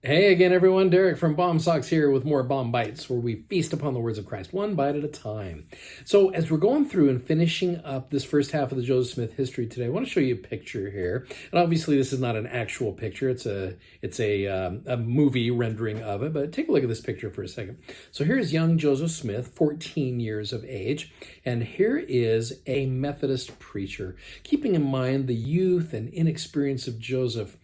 Hey again, everyone. Derek from Bomb Socks here with more Bomb Bites, where we feast upon the words of Christ, one bite at a time. So, as we're going through and finishing up this first half of the Joseph Smith history today, I want to show you a picture here. And obviously, this is not an actual picture; it's a movie rendering of it. But take a look at this picture for a second. So here's young Joseph Smith, 14 years of age, and here is a Methodist preacher. Keeping in mind the youth and inexperience of Joseph.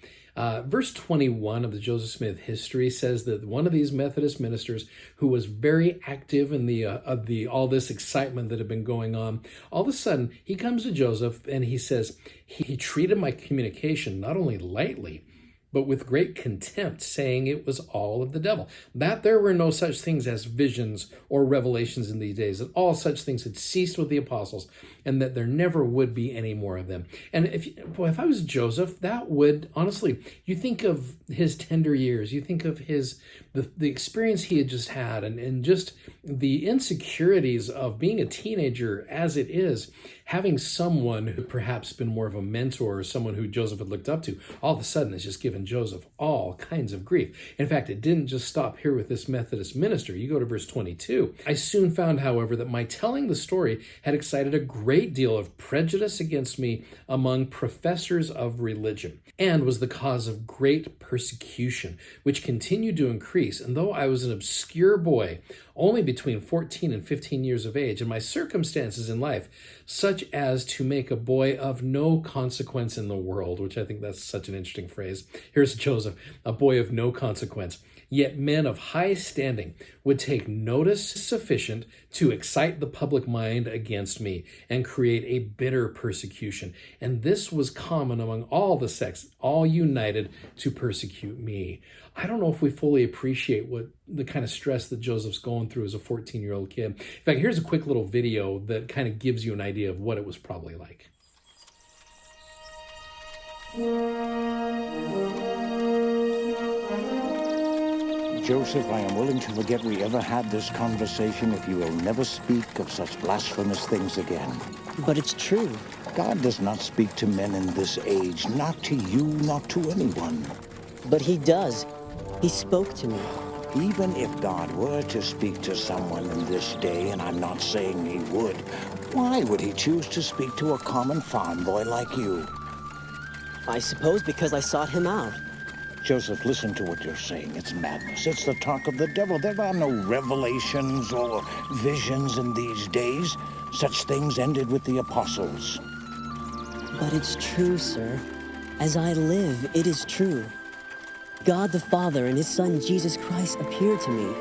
Verse 21 of the Joseph Smith history says that one of these Methodist ministers who was very active in the all this excitement that had been going on, all of a sudden he comes to Joseph and he says, he treated my communication not only lightly, but with great contempt, saying it was all of the devil. That there were no such things as visions or revelations in these days, that all such things had ceased with the apostles, and that there never would be any more of them. And if I was Joseph, that would, honestly, you think of his tender years, you think of the experience he had just had, and just the insecurities of being a teenager as it is, having someone who perhaps been more of a mentor or someone who Joseph had looked up to, all of a sudden has just given Joseph all kinds of grief. In fact, it didn't just stop here with this Methodist minister. You go to verse 22. I soon found, however, that my telling the story had excited a great deal of prejudice against me among professors of religion, and was the cause of great persecution, which continued to increase. And though I was an obscure boy, only between 14 and 15 years of age, and my circumstances in life, such as to make a boy of no consequence in the world, which I think that's such an interesting phrase. Here's Joseph, a boy of no consequence. Yet men of high standing would take notice sufficient to excite the public mind against me and create a bitter persecution. And this was common among all the sects, all united to persecute me. I don't know if we fully appreciate what the kind of stress that Joseph's going through as a 14-year-old kid. In fact, here's a quick little video that kind of gives you an idea of what it was probably like. Joseph, I am willing to forget we ever had this conversation if you will never speak of such blasphemous things again. But it's true. God does not speak to men in this age, not to you, not to anyone. But he does. He spoke to me. Even if God were to speak to someone in this day, and I'm not saying he would, why would he choose to speak to a common farm boy like you? I suppose because I sought him out. Joseph, listen to what you're saying. It's madness. It's the talk of the devil. There are no revelations or visions in these days. Such things ended with the apostles. But it's true, sir. As I live, it is true. God the Father and his Son, Jesus Christ, appeared to me.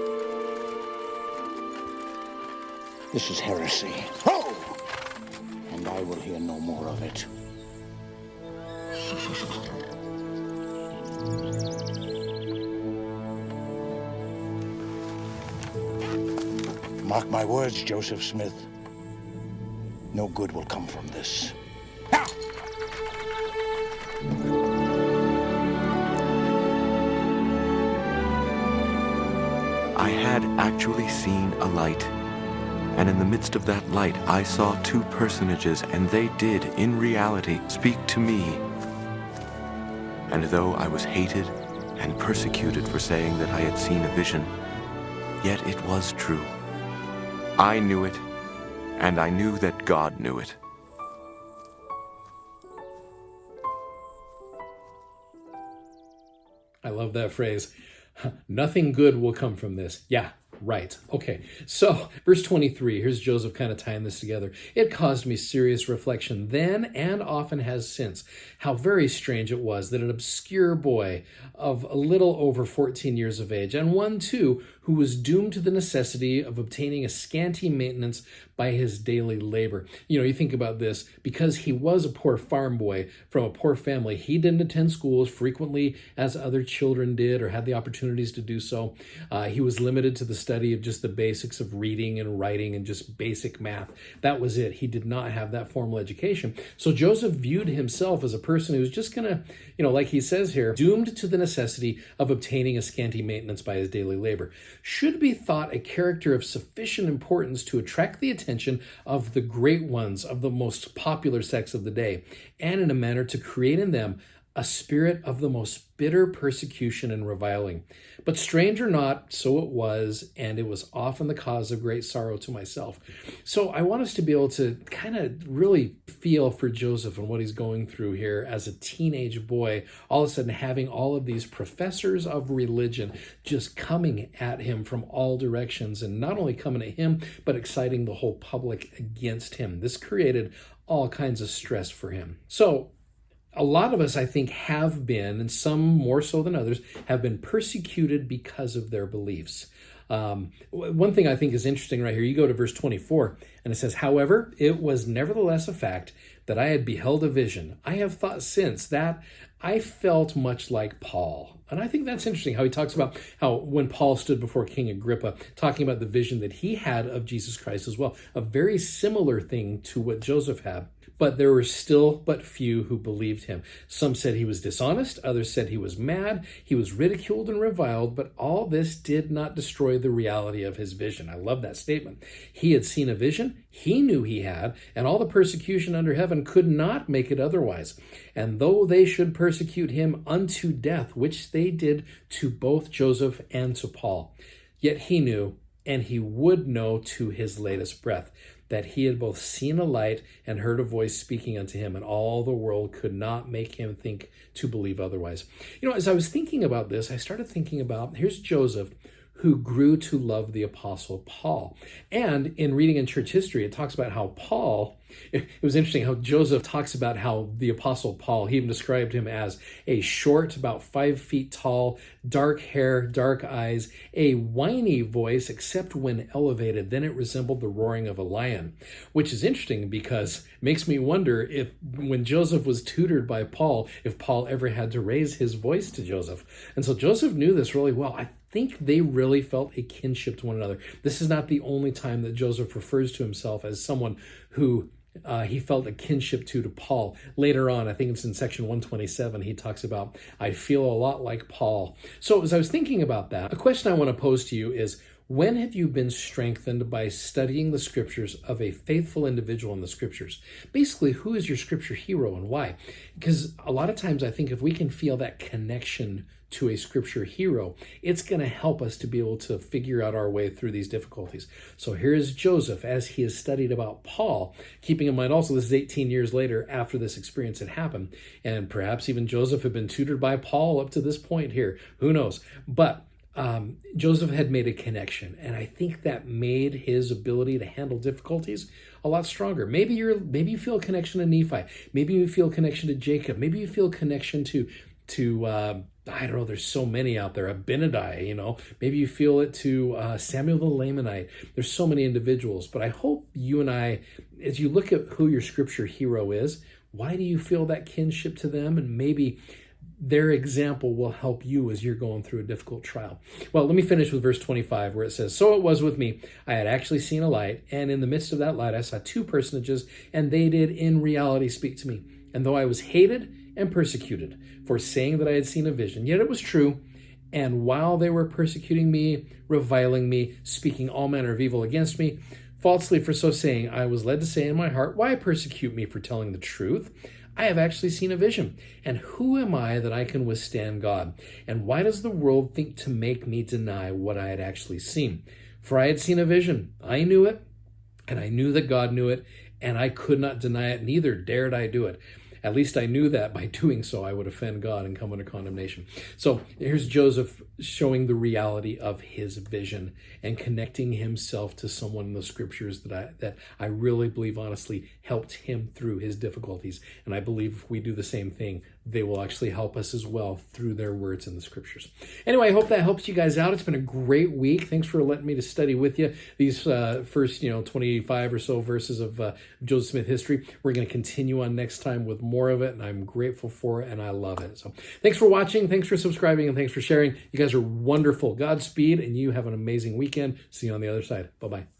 This is heresy. Oh! And I will hear no more of it. Mark my words, Joseph Smith. No good will come from this. I had actually seen a light, and in the midst of that light I saw two personages, and they did, in reality, speak to me. And though I was hated and persecuted for saying that I had seen a vision, yet it was true. I knew it, and I knew that God knew it. I love that phrase. Nothing good will come from this. Yeah, right. Okay, so verse 23, here's Joseph kind of tying this together. It caused me serious reflection then and often has since, how very strange it was that an obscure boy of a little over 14 years of age, and one too who was doomed to the necessity of obtaining a scanty maintenance by his daily labor. You know, you think about this, because he was a poor farm boy from a poor family, he didn't attend school as frequently as other children did or had the opportunities to do so. He was limited to the study of just the basics of reading and writing and just basic math. That was it. He did not have that formal education. So Joseph viewed himself as a person who's just gonna, like he says here, doomed to the necessity of obtaining a scanty maintenance by his daily labor. Should be thought a character of sufficient importance to attract the attention of the great ones of the most popular sects of the day, and in a manner to create in them a spirit of the most bitter persecution and reviling. But strange or not, so it was, and it was often the cause of great sorrow to myself. So I want us to be able to kind of really feel for Joseph and what he's going through here as a teenage boy, all of a sudden having all of these professors of religion just coming at him from all directions, and not only coming at him, but exciting the whole public against him. This created all kinds of stress for him. So a lot of us, I think, have been, and some more so than others, have been persecuted because of their beliefs. One thing I think is interesting right here, you go to verse 24, and it says, however, it was nevertheless a fact that I had beheld a vision. I have thought since that I felt much like Paul. And I think that's interesting how he talks about how when Paul stood before King Agrippa, talking about the vision that he had of Jesus Christ as well, a very similar thing to what Joseph had. But there were still but few who believed him. Some said he was dishonest, others said he was mad, he was ridiculed and reviled, but all this did not destroy the reality of his vision. I love that statement. He had seen a vision, he knew he had, and all the persecution under heaven could not make it otherwise. And though they should persecute him unto death, which they did to both Joseph and to Paul, yet he knew, and he would know to his latest breath, that he had both seen a light and heard a voice speaking unto him, and all the world could not make him think to believe otherwise. You know, as I was thinking about this, I started thinking about, here's Joseph, who grew to love the Apostle Paul. And in reading in church history, it talks about how Paul, it was interesting how Joseph talks about how the Apostle Paul, he even described him as a short, about 5 feet tall, dark hair, dark eyes, a whiny voice, except when elevated, then it resembled the roaring of a lion, which is interesting because it makes me wonder if when Joseph was tutored by Paul, if Paul ever had to raise his voice to Joseph. And so Joseph knew this really well. I think they really felt a kinship to one another. This is not the only time that Joseph refers to himself as someone who he felt a kinship to Paul. Later on, I think it's in section 127, he talks about, I feel a lot like Paul. So as I was thinking about that, a question I want to pose to you is, when have you been strengthened by studying the scriptures of a faithful individual in the scriptures? Basically, who is your scripture hero and why? Because a lot of times I think if we can feel that connection to a scripture hero, it's going to help us to be able to figure out our way through these difficulties. So here's Joseph as he has studied about Paul, keeping in mind also this is 18 years later after this experience had happened. And perhaps even Joseph had been tutored by Paul up to this point here. Who knows? But Joseph had made a connection, and I think that made his ability to handle difficulties a lot stronger. Maybe you feel a connection to Nephi. Maybe you feel a connection to Jacob. Maybe you feel a connection to I don't know, there's so many out there. Abinadi, maybe you feel it to Samuel the Lamanite. There's so many individuals, but I hope you and I, as you look at who your scripture hero is, why do you feel that kinship to them? And maybe their example will help you as you're going through a difficult trial. Well, let me finish with verse 25 where it says, so it was with me. I had actually seen a light, and in the midst of that light I saw 2 personages, and they did in reality speak to me. And though I was hated and persecuted for saying that I had seen a vision, yet it was true. And while they were persecuting me, reviling me, speaking all manner of evil against me, falsely for so saying, I was led to say in my heart, why persecute me for telling the truth? I have actually seen a vision. And who am I that I can withstand God? And why does the world think to make me deny what I had actually seen? For I had seen a vision. I knew it, and I knew that God knew it, and I could not deny it, neither dared I do it. At least I knew that by doing so, I would offend God and come under condemnation. So here's Joseph showing the reality of his vision and connecting himself to someone in the scriptures that I really believe honestly helped him through his difficulties. And I believe if we do the same thing, they will actually help us as well through their words in the scriptures. Anyway, I hope that helps you guys out. It's been a great week. Thanks for letting me to study with you these first 25 or so verses of Joseph Smith history. We're going to continue on next time with more of it, and I'm grateful for it, and I love it. So thanks for watching, thanks for subscribing, and thanks for sharing. You guys are wonderful. Godspeed, and you have an amazing weekend. See you on the other side. Bye-bye.